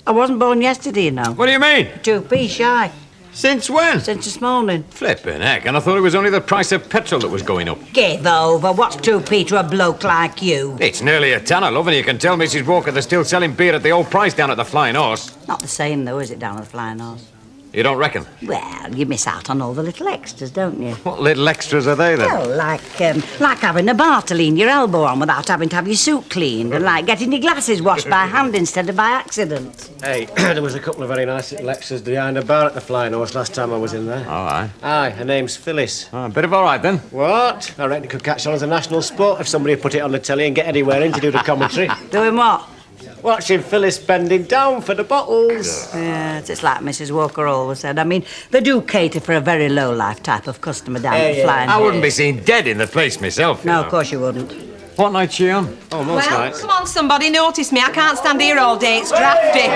I wasn't born yesterday, you know. What do you mean? 2p shy. Since when? Since this morning. Flippin' heck, and I thought it was only the price of petrol that was going up. Give over. What's 2p to a bloke like you? It's nearly a tanner, love, and you can tell Mrs. Walker they're still selling beer at the old price down at the Flying Horse. Not the same, though, is it, down at the Flying Horse? You don't reckon? Well, you miss out on all the little extras, don't you? What little extras are they, then? Well, like having a bar to lean your elbow on without having to have your suit cleaned, and like getting your glasses washed by hand instead of by accident. Hey, there was a couple of very nice little extras behind the bar at the Flying Horse last time I was in there. Oh, aye. Aye, her name's Phyllis. Oh, a bit of all right, then. What? I reckon it could catch on as a national sport if somebody put it on the telly and get anywhere in to do the commentary. Doing what? Watching Phyllis bending down for the bottles. Yeah, it's like Mrs. Walker always said. I mean, they do cater for a very low-life type of customer down at the Flying I Horse. wouldn't be seen dead in the place myself. No, of course you wouldn't. What night's she on? Oh, most nights. Come on, somebody, notice me. I can't stand here all day. It's drafty.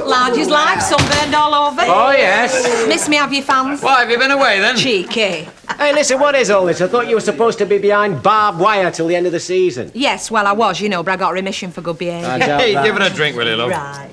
Large as life, sunburned all over. Oh, yes. Miss me, have you fans? Why, have you been away, then? Cheeky. Hey, listen, what is all this? I thought you were supposed to be behind barbed wire till the end of the season. Yes, well, I was, you know, but I got remission for good behaviour. I doubt Hey, that. give it a drink, will you, love? Right.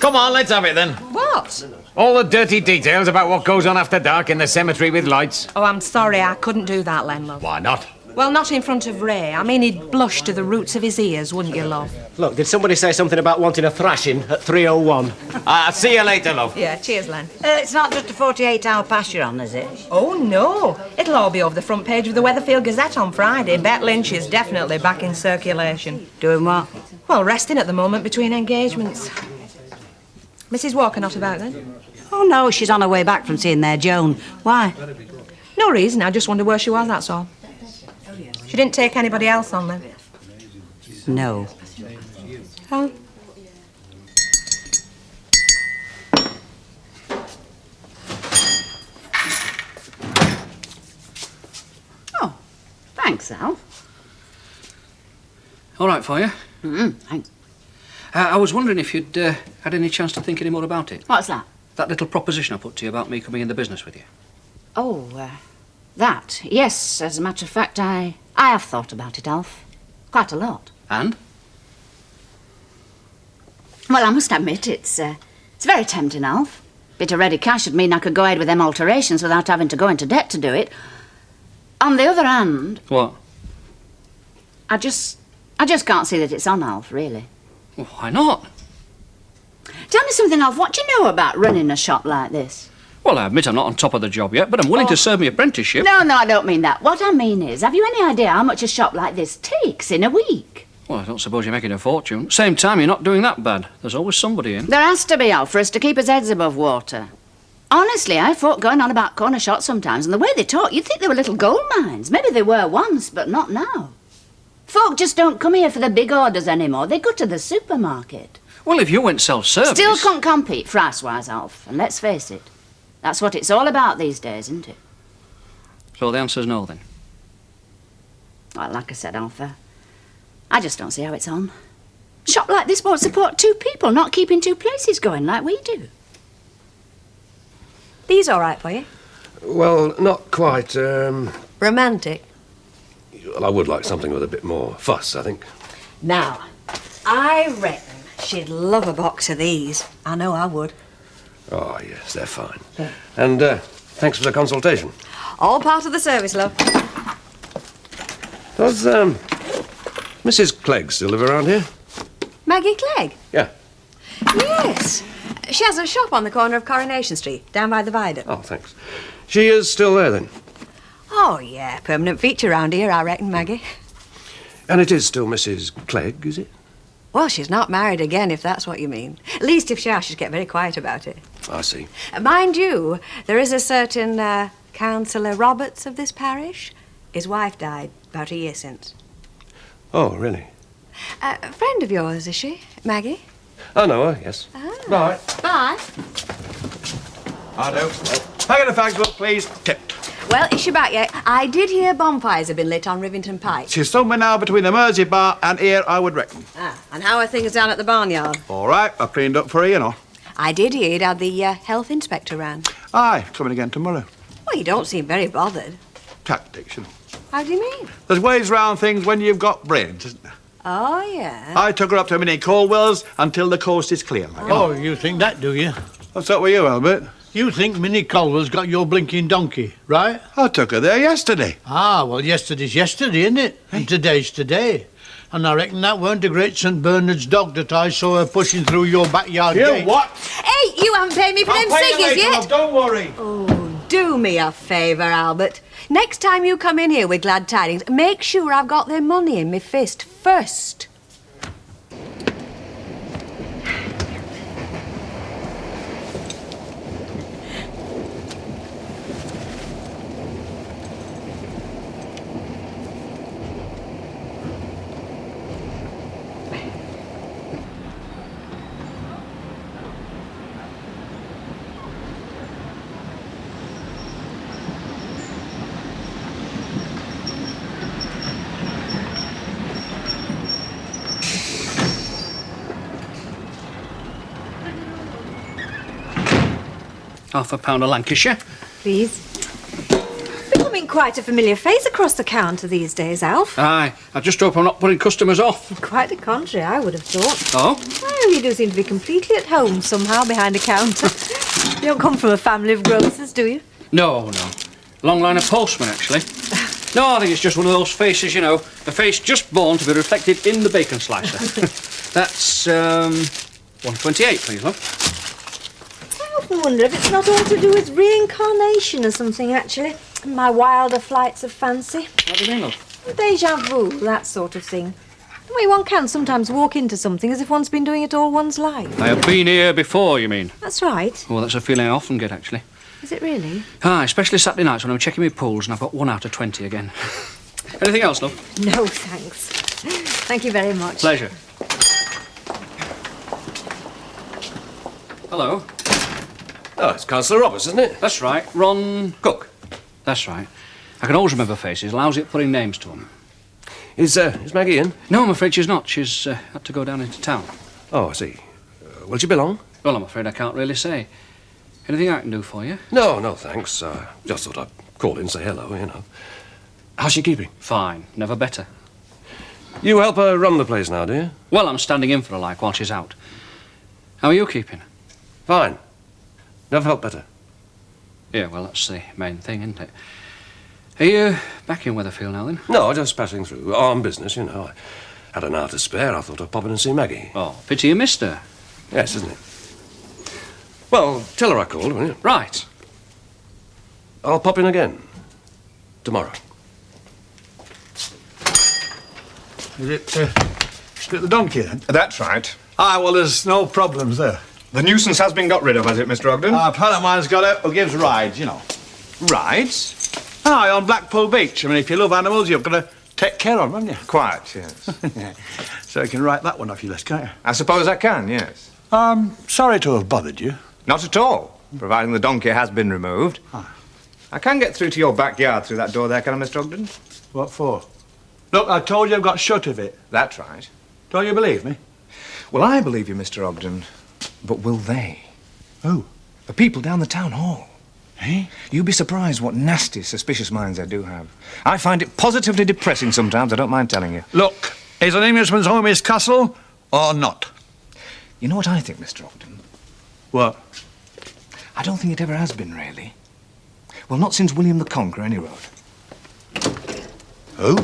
Come on, let's have it, then. What? All the dirty details about what goes on after dark in the cemetery with lights. Oh, I'm sorry, I couldn't do that, Len, love. Why not? Well, not in front of Ray. I mean, he'd blush to the roots of his ears, wouldn't you, love? Look, did somebody say something about wanting a thrashing at 3:01? I'll see you later, love. Yeah, cheers, Len. It's not just a 48-hour pass you're on, is it? Oh, no. It'll all be over the front page of the Weatherfield Gazette on Friday. Bet Lynch is definitely back in circulation. Doing what? Well, resting at the moment between engagements. Mrs. Walker not about, then? Oh, no, she's on her way back from seeing their Joan. Why? No reason. I just wondered where she was, that's all. She didn't take anybody else on, then? No. Oh. Oh, thanks, Al. All right for you. Thanks. I was wondering if you'd had any chance to think any more about it. What's that? That little proposition I put to you about me coming in the business with you. Oh, that. Yes, as a matter of fact, I have thought about it, Alf. Quite a lot. And? Well, I must admit, it's very tempting, Alf. Bit of ready cash would mean I could go ahead with them alterations without having to go into debt to do it. On the other hand... What? I just can't see that it's on, Alf, really. Well, why not? Tell me something, Alf. What do you know about running a shop like this? Well, I admit I'm not on top of the job yet, but I'm willing to serve my apprenticeship. No, I don't mean that. What I mean is, have you any idea how much a shop like this takes in a week? Well, I don't suppose you're making a fortune. Same time, you're not doing that bad. There's always somebody in. There has to be, Alf, for us to keep his heads above water. Honestly, I've thought going on about corner shots sometimes, and the way they talk, you'd think they were little gold mines. Maybe they were once, but not now. Folk just don't come here for the big orders anymore. They go to the supermarket. Well, if you went self-service... Still can't compete price-wise, Alf, and let's face it. That's what it's all about these days, isn't it? So the answer's no, then? Well, like I said, Alf, I just don't see how it's on. A shop like this won't support two people, not keeping two places going like we do. These all right for you? Well, not quite. Romantic. Well, I would like something with a bit more fuss, I think. Now, I reckon she'd love a box of these. I know I would. Oh, yes, they're fine. And thanks for the consultation. All part of the service, love. Does Mrs. Clegg still live around here? Maggie Clegg? Yeah. Yes. She has a shop on the corner of Coronation Street, down by the viaduct. Oh, thanks. She is still there, then? Oh, yeah, permanent feature round here, I reckon, Maggie. And it is still Mrs. Clegg, is it? Well, she's not married again, if that's what you mean. At least if she are, she'd get very quiet about it. I see. Mind you, there is a certain Councillor Roberts of this parish. His wife died about a year since. Oh, really? A friend of yours, is she, Maggie? I know her, yes. Ah. Right. Bye. I do. Pack of the fags, look, please. Tip. Well, is she back yet? I did hear bonfires have been lit on Rivington Pike. She's somewhere now between the Mersey Bar and here, I would reckon. Ah, and how are things down at the barnyard? All right, I've cleaned up for her, you know. I did hear you'd had the Health Inspector round. Aye, coming again tomorrow. Well, you don't seem very bothered. Tactics, you know. How do you mean? There's ways round things when you've got brains, isn't there? Oh, yeah? I took her up to Minnie Caldwell's until the coast is clear. Like. Oh, you think that, do you? What's up with you, Albert? You think Minnie Caldwell's got your blinking donkey, right? I took her there yesterday. Ah, well, yesterday's yesterday, isn't it? And today's today. And I reckon that weren't a great St. Bernard's dog that I saw her pushing through your backyard gate. What? Hey, you haven't paid me for them cigars yet. Don't worry. Oh, do me a favour, Albert. Next time you come in here with glad tidings, make sure I've got their money in my fist first. £1/2 of Lancashire. Please. Becoming quite a familiar face across the counter these days, Alf. Aye, I just hope I'm not putting customers off. Quite the contrary, I would have thought. Oh? Well, you do seem to be completely at home somehow behind a counter. You don't come from a family of grocers, do you? No. Long line of postmen, actually. No, I think it's just one of those faces, you know. A face just born to be reflected in the bacon slicer. That's, 128, please, love. I often wonder if it's not all to do with reincarnation or something, actually. My wilder flights of fancy. What do you mean, love? Deja vu, that sort of thing. The way one can sometimes walk into something as if one's been doing it all one's life. I have been here before, you mean? That's right. Well, that's a feeling I often get, actually. Is it really? Ah, especially Saturday nights when I'm checking my pools and I've got 1 out of 20 again. Anything else, love? No, thanks. Thank you very much. Pleasure. Hello. Oh, it's Councillor Roberts, isn't it? That's right, Ron Cooke. That's right. I can always remember faces, lousy at putting names to them. Is Maggie in? No, I'm afraid she's not. She's had to go down into town. Oh, I see. Will she be long? Well, I'm afraid I can't really say. Anything I can do for you? No, thanks. Just thought I'd call in and say hello, you know. How's she keeping? Fine, never better. You help her run the place now, do you? Well, I'm standing in for her, like, while she's out. How are you keeping? Fine. Never felt better. Yeah, well, that's the main thing, isn't it? Are you back in Weatherfield now, then? No, just passing through. On business, you know. I had an hour to spare. I thought I'd pop in and see Maggie. Oh, pity you missed her. Yes, isn't it? Well, tell her I called, will you? Right. I'll pop in again. Tomorrow. Is it the donkey, then? That's right. Ah, well, there's no problems there. The nuisance has been got rid of, has it, Mr. Ogden? A pal of mine's got it who gives rides, you know. Rides? Aye, on Blackpool Beach. I mean, if you love animals, you've got to take care of them, haven't you? Quite, yes. So you can write that one off your list, can't you? I suppose I can, yes. Sorry to have bothered you. Not at all, providing the donkey has been removed. I can get through to your backyard through that door there, can I, Mr. Ogden? What for? Look, I told you I've got shut of it. That's right. Don't you believe me? Well, I believe you, Mr. Ogden. But will they? Who? The people down the town hall. Eh? You'd be surprised what nasty, suspicious minds they do have. I find it positively depressing sometimes, I don't mind telling you. Look, is an Englishman's home his castle, or not? You know what I think, Mr. Ogden? What? I don't think it ever has been, really. Well, not since William the Conqueror, any road. Who?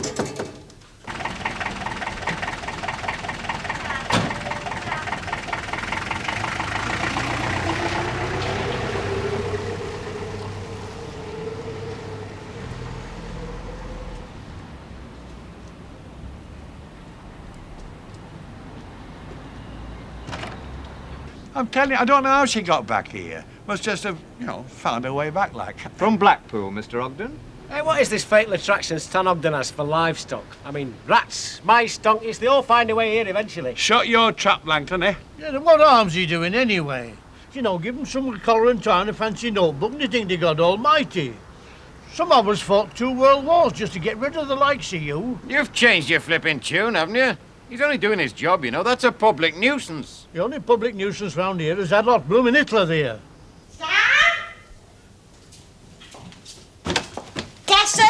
I'm telling you, I don't know how she got back here. Must just have, you know, found her way back, like. From Blackpool, Mr. Ogden? Hey, what is this fatal attraction Stan Ogden has for livestock? I mean, rats, mice, donkeys, they all find their way here eventually. Shut your trap, Langton, eh? Yeah, then what harm's he doing anyway? You know, give him some colour and tie and a fancy notebook and they think they God almighty. Some of us fought 2 world wars just to get rid of the likes of you. You've changed your flipping tune, haven't you? He's only doing his job, you know. That's a public nuisance. The only public nuisance round here is that lot blooming Hitler there. Sam? Guess who?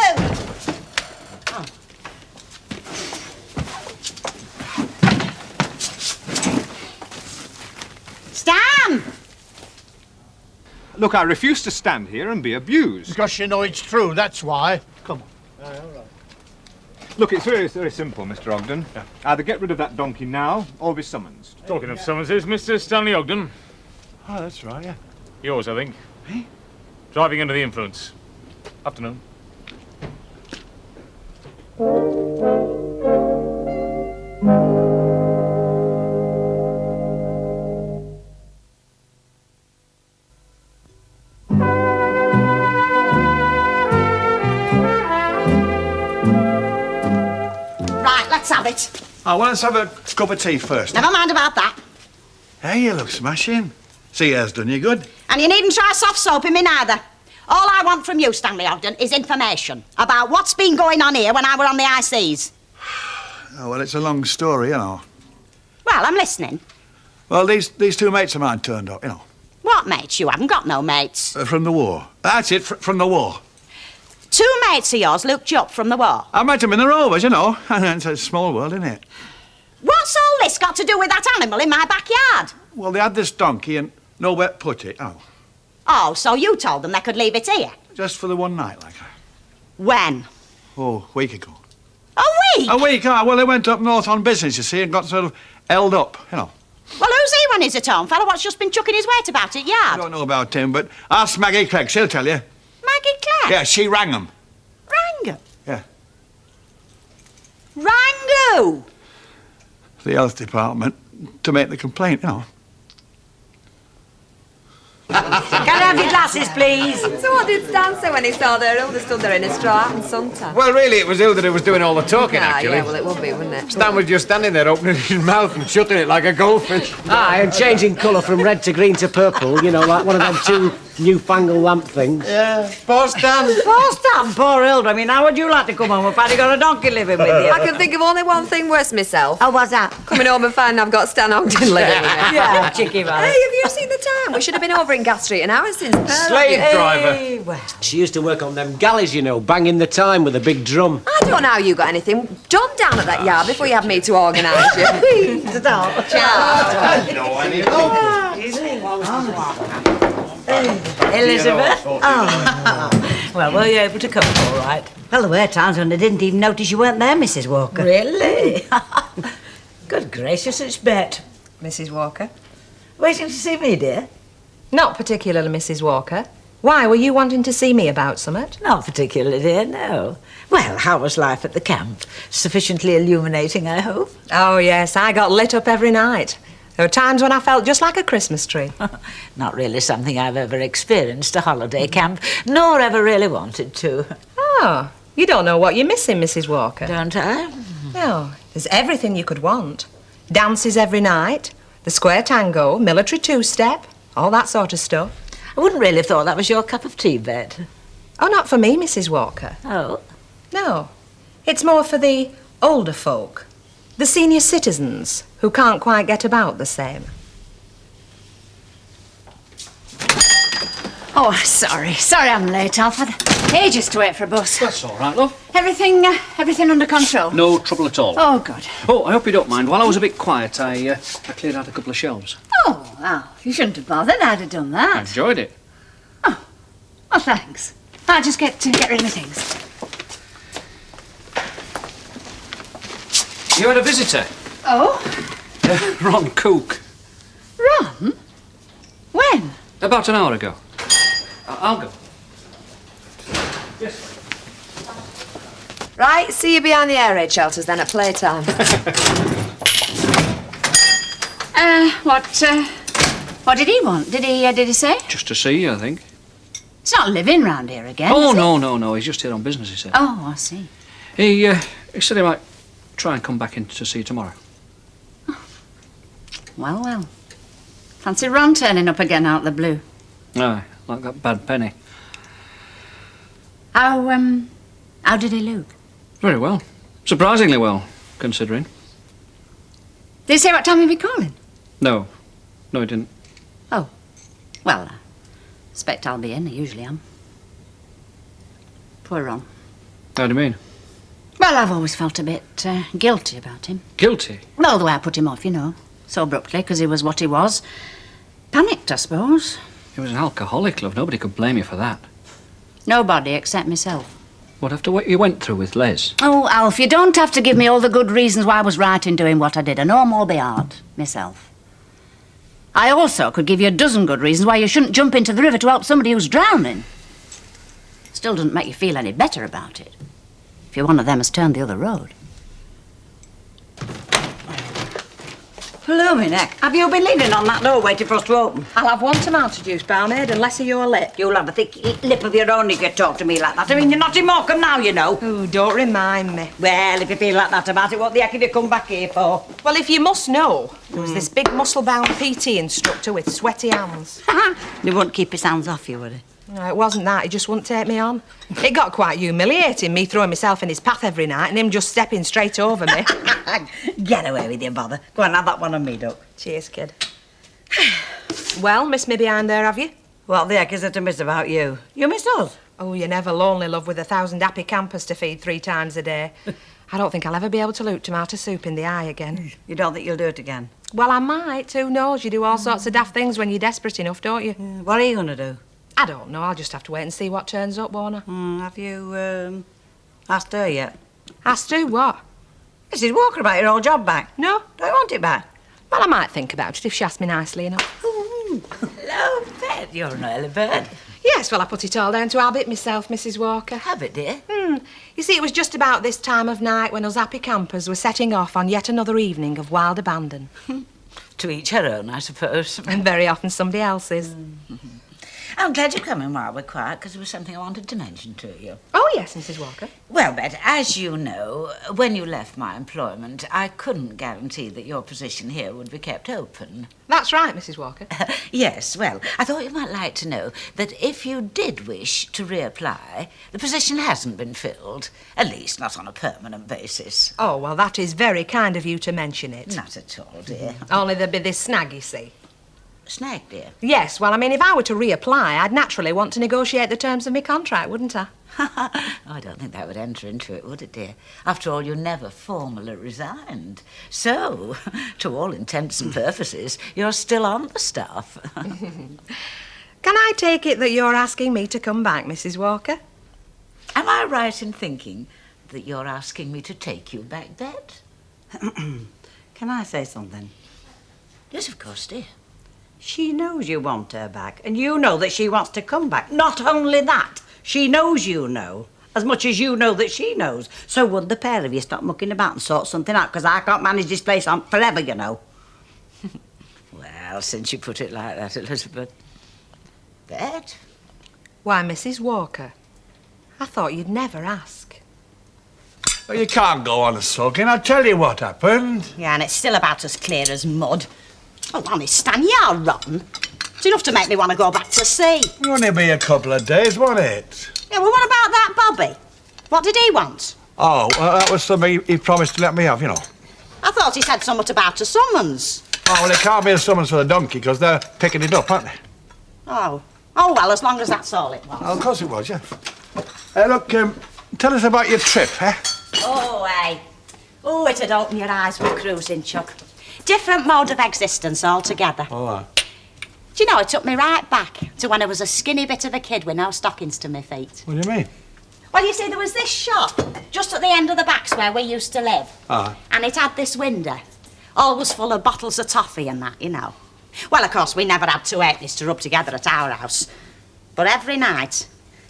Look, I refuse to stand here and be abused. Because you know it's true, that's why. Come on. All right. Look, it's very simple, Mr. Ogden. Yeah. Either get rid of that donkey now or be summoned. Talking of summonses, Mr. Stanley Ogden. Oh, that's right, yeah. Yours, I think. Me? Driving under the influence. Afternoon. Right, let's have it. Oh, well, let's have a cup of tea first. Never mind about that. Hey, you look smashing. Sea air's done you good. And you needn't try soft soaping me neither. All I want from you, Stanley Ogden, is information about what's been going on here when I were on the high seas. Oh, well, it's a long story, you know. Well, I'm listening. Well, these two mates of mine turned up, you know. What mates? You haven't got no mates. From the war. That's it, from the war. Two mates of yours looked you up from the war. I met them in the Rovers, you know. It's a small world, isn't it? What's all this got to do with that animal in my backyard? Well, they had this donkey and nowhere to put it, oh. Oh, so you told them they could leave it here? Just for the one night, like. When? Oh, a week ago. A week? A week, well, they went up north on business, you see, and got sort of held up, you know. Well, who's he when he's at home, fella? What's just been chucking his weight about at yard? I don't know about him, but ask Maggie Clegg, she'll tell you. Maggie Clegg? Yeah, she rang them. Rang 'em? Yeah. Rang who? The health department to make the complaint, you know. Can I have your glasses, please? So what did Stan say when he saw their Hilda stood there in a straw hat and suntan? Well, really, it was Hilda who was doing all the talking, Ah, actually. yeah, well, it would be, wouldn't it? Stan was just standing there opening his mouth and shutting it like a goldfish. Aye, and changing colour from red to green to purple, you know, like one of them two newfangled lamp things. Yeah, poor Stan. Poor Stan, poor Hilda. I mean, how would you like to come home if I'd got a donkey living with you? I can think of only one thing worse myself. Oh, what's that? Coming home and finding I've got Stan Ogden living with me. Yeah, cheeky man. Hey, have you seen the time? We should have been over in Gas Street an hour since. Slave driver. Hey, well. She used to work on them galleys, you know, banging the time with a big drum. I don't know how you got anything done down at that yard before you had me to organise you. Stop. Elizabeth? Oh. Well, were you able to come all right? Well, there were times when I didn't even notice you weren't there, Mrs. Walker. Really? Good gracious, it's Bet. Mrs. Walker? Waiting to see me, dear? Not particularly, Mrs. Walker. Why, were you wanting to see me about something? Not particularly, dear, no. Well, how was life at the camp? Sufficiently illuminating, I hope? Oh, yes, I got lit up every night. There were times when I felt just like a Christmas tree. Not really something I've ever experienced, a holiday camp, nor ever really wanted to. Oh, you don't know what you're missing, Mrs. Walker. Don't I? No, there's everything you could want. Dances every night, the square tango, military two-step, all that sort of stuff. I wouldn't really have thought that was your cup of tea, Bet. Oh, not for me, Mrs. Walker. Oh? No, it's more for the older folk, the senior citizens who can't quite get about the same. Oh, sorry. Sorry I'm late. I've had ages to wait for a bus. That's all right, love. Everything under control? No trouble at all. Oh, good. Oh, I hope you don't mind. While I was a bit quiet, I cleared out a couple of shelves. Oh, well, you shouldn't have bothered. I'd have done I that. enjoyed it. Oh, thanks. I'll just get rid of my things. You had a visitor, Oh? Ron Cooke, Ron? When? about an hour ago. I'll go. Right, see you behind the air raid shelters then at playtime. What did he want? Did he say? Just to see you, I think. He's not living round here again, Oh, is he? no. He's just here on business, he said. Oh, I see. He said he might try and come back in to see you tomorrow. Well. Fancy Ron turning up again out of the blue. Aye, like that bad penny. How did he look? Very well. Surprisingly well, considering. Did he say what time he'd be calling? No, he didn't. Oh. Well, I expect I'll be in. I usually am. Poor Ron. How do you mean? Well, I've always felt a bit guilty about him. Guilty? Well, the way I put him off, you know. So abruptly, because he was what he was. Panicked, I suppose. He was an alcoholic, love. Nobody could blame you for that. Nobody except myself. What, after what you went through with Les? Oh, Alf, you don't have to give me all the good reasons why I was right in doing what I did. I know more by heart, myself. I also could give you a dozen good reasons why you shouldn't jump into the river to help somebody who's drowning. Still doesn't make you feel any better about it. If you're one of them has turned the other road. Blooming heck. Have you been leaning on that door waiting for us to open? I'll have 1 tomato juice, barmaid, and less of your lip. You'll have a thick lip of your own if you talk to me like that. I mean, you're not in Morecambe now, you know. Oh, don't remind me. Well, if you feel like that about it, what the heck have you come back here for? Well, if you must know, there was this big muscle-bound PT instructor with sweaty hands. He wouldn't keep his hands off you, would he? No, it wasn't that. He just wouldn't take me on. It got quite humiliating, me throwing myself in his path every night and him just stepping straight over me. Get away with your bother. Go on, have that one on me, Duck. Cheers, kid. Well, missed me behind there, have you? What the heck is there to miss about you? You missed us? Oh, you're never lonely, love, with 1,000 happy campers to feed 3 times a day. I don't think I'll ever be able to look tomato soup in the eye again. You don't think you'll do it again? Well, I might. Who knows? You do all sorts of daft things when you're desperate enough, don't you? What are you going to do? I don't know. I'll just have to wait and see what turns up, won't I? Have you, asked her yet? Asked who what? Mrs. Walker about your old job back. No. Don't you want it back? Well, I might think about it if she asked me nicely enough. Hello, Bet. You're an early bird. Yes, well, I put it all down to habit myself, Mrs. Walker. Habit, dear? You see, it was just about this time of night when us happy campers were setting off on yet another evening of wild abandon. To each her own, I suppose. And very often somebody else's. I'm glad you're coming while we're quiet, because there was something I wanted to mention to you. Oh, yes, Mrs. Walker. Well, Bet, as you know, when you left my employment, I couldn't guarantee that your position here would be kept open. That's right, Mrs. Walker. Yes, well, I thought you might like to know that if you did wish to reapply, the position hasn't been filled, at least not on a permanent basis. Oh, well, that is very kind of you to mention it. Not at all, dear. Only there'd be this snag, you see. Snag, dear? Yes, well, I mean, if I were to reapply, I'd naturally want to negotiate the terms of my contract, wouldn't I? I don't think that would enter into it, would it, dear? After all, you never formally resigned. So, to all intents and purposes, you're still on the staff. Can I take it that you're asking me to come back, Mrs. Walker? Am I right in thinking that you're asking me to take you back, Bet? Can I say something? Yes, of course, dear. She knows you want her back, and you know that she wants to come back. Not only that, she knows you know, as much as you know that she knows. So would the pair of you stop mucking about and sort something out, because I can't manage this place on forever, you know. Well, since you put it like that, Elizabeth. Bet? Why, Mrs. Walker, I thought you'd never ask. Well, you can't go on sulking. I'll tell you what happened. Yeah, and it's still about as clear as mud. Oh, honest, Stan, you are rotten. It's enough to make me want to go back to sea. It'll only be a couple of days, won't it? Yeah, well, what about that Bobby? What did he want? Oh, well, that was something he promised to let me have, you know. I thought he said something about a summons. Oh, well, it can't be a summons for the donkey, because they're picking it up, aren't they? Oh. Oh, well, as long as that's all it was. Oh, of course it was, yeah. Look, tell us about your trip, eh? Oh, hey. Oh, it'd open your eyes with cruising, Chuck. Different mode of existence altogether. Oh, Do you know, it took me right back to when I was a skinny bit of a kid with no stockings to my feet. What do you mean? Well, you see, there was this shop just at the end of the backs where we used to live. And it had this window, always full of bottles of toffee and that, you know. Well, of course, we never had two halfpennies to rub together at our house. But every night,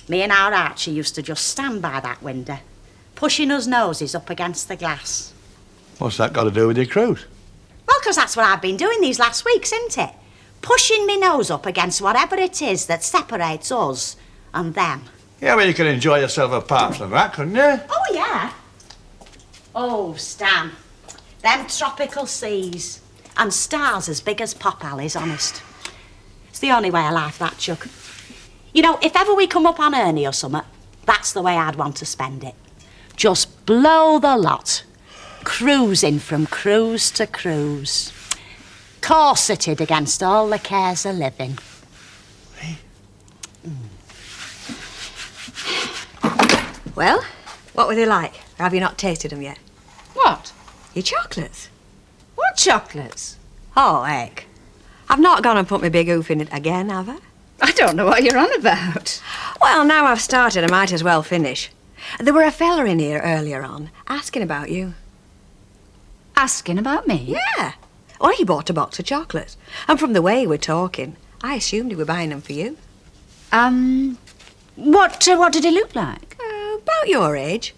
me and our Archie used to just stand by that window, pushing us noses up against the glass. What's that got to do with your cruise? Well, because that's what I've been doing these last weeks, isn't it? Pushing me nose up against whatever it is that separates us and them. Yeah, well, you can enjoy yourself apart from that, couldn't you? Oh, yeah. Oh, Stan, them tropical seas and stars as big as pop alleys, honest. It's the only way of life, that, Chuck. You know, if ever we come up on Ernie or something, that's the way I'd want to spend it. Just blow the lot. Cruising from cruise to cruise. Corseted against all the cares of living. Hey. Well, what were they like? Or have you not tasted them yet? What? Your chocolates. What chocolates? Oh, heck. I've not gone and put my big hoof in it again, have I? I don't know what you're on about. Well, now I've started, I might as well finish. There were a fella in here earlier on asking about you. Asking about me? Yeah. Well, he bought a box of chocolates. And from the way he were talking, I assumed he were buying them for you. What did he look like? About your age.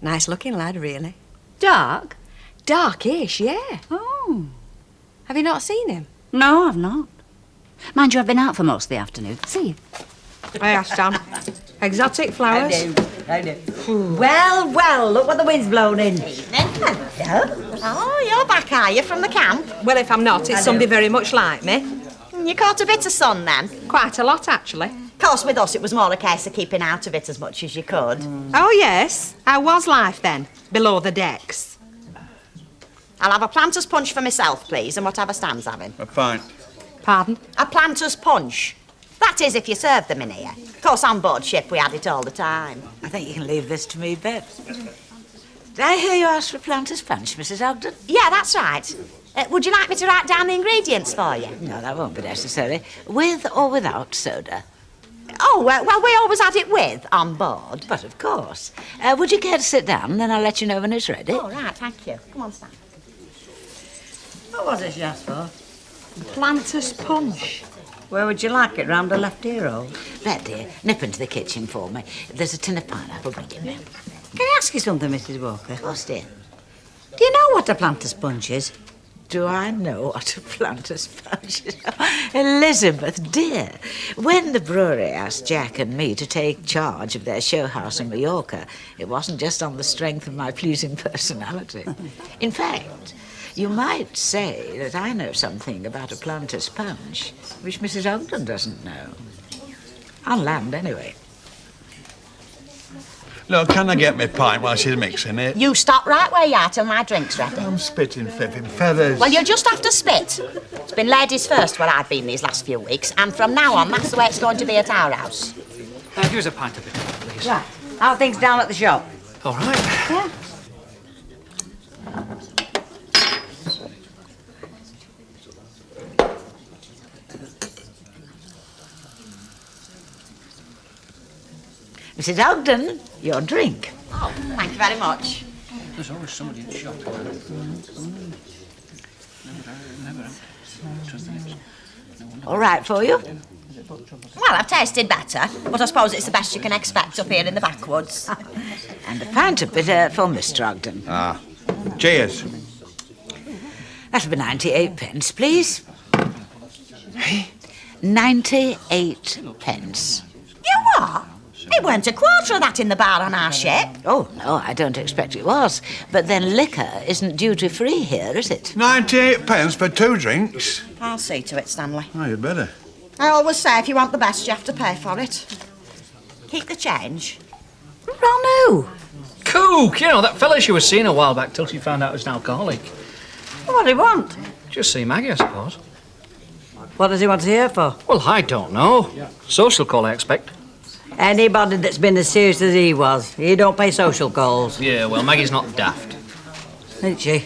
Nice-looking lad, really. Dark? Darkish, yeah. Oh. Have you not seen him? No, I've not. Mind you, I've been out for most of the afternoon. See you. Hey, Stan. Exotic flowers? I do. Well, well, look what the wind's blown in. Oh, you're back, are you, from the camp? Well, if I'm not, it's somebody very much like me. You caught a bit of sun then? Quite a lot, actually. Of course, with us, it was more a case of keeping out of it as much as you could. Oh, yes. How was life, then, below the decks? I'll have a planter's punch for myself, please, and whatever Stan's having. A pint. Pardon? A planter's punch. That is, if you serve them in here. Of course, on board ship, we had it all the time. I think you can leave this to me, Bet. Did I hear you ask for planter's punch, Mrs. Ogden? Yeah, that's right. Would you like me to write down the ingredients for you? No, that won't be necessary. With or without soda? Oh, well, we always had it with, on board. But of course. Would you care to sit down, then I'll let you know when it's ready? Oh, right, thank you. Come on, Stan. What was it she asked for? Planter's punch. Where would you like it, round the left ear hole? Bet, dear, nip into the kitchen for me. There's a tin of pineapple, bring it in. Can I ask you something, Mrs. Walker? Of course, dear. Do you know what a planter's punch is? Do I know what a planter's punch is? Elizabeth, dear, when the brewery asked Jack and me to take charge of their show house in Mallorca, it wasn't just on the strength of my pleasing personality. In fact, you might say that I know something about a planter's punch, which Mrs. Ogden doesn't know. On land, anyway. Look, can I get me pint while she's mixing it? You stop right where you are till my drink's ready. I'm spitting flipping feathers. Well, you'll just have to spit. It's been ladies first where I've been these last few weeks, and from now on, that's the way it's going to be at our house. Give us a pint of it, please. Right. How are things down at the shop? All right. Yeah. Mrs. Ogden, your drink. Oh, thank you very much. There's always somebody in the shop. All right for you? Well, I've tasted better, but I suppose it's the best you can expect up here in the backwoods. And a pint of bitter for Mr. Ogden. Ah. Cheers. That'll be 98 pence, please. 98 pence. You what? It weren't a quarter of that in the bar on our ship. Oh, no, I don't expect it was. But then liquor isn't duty-free here, is it? 98 pence for 2 drinks? I'll see to it, Stanley. Oh, you better. I always say if you want the best, you have to pay for it. Keep the change. Ron who? Cooke, you know, that fella she was seeing a while back till she found out he was an alcoholic. What do you want? Just see Maggie, I suppose. What does he want to hear for? Well, I don't know. Social call, I expect. Anybody that's been as serious as he was. He don't pay social calls. Yeah, well, Maggie's not daft. Isn't she?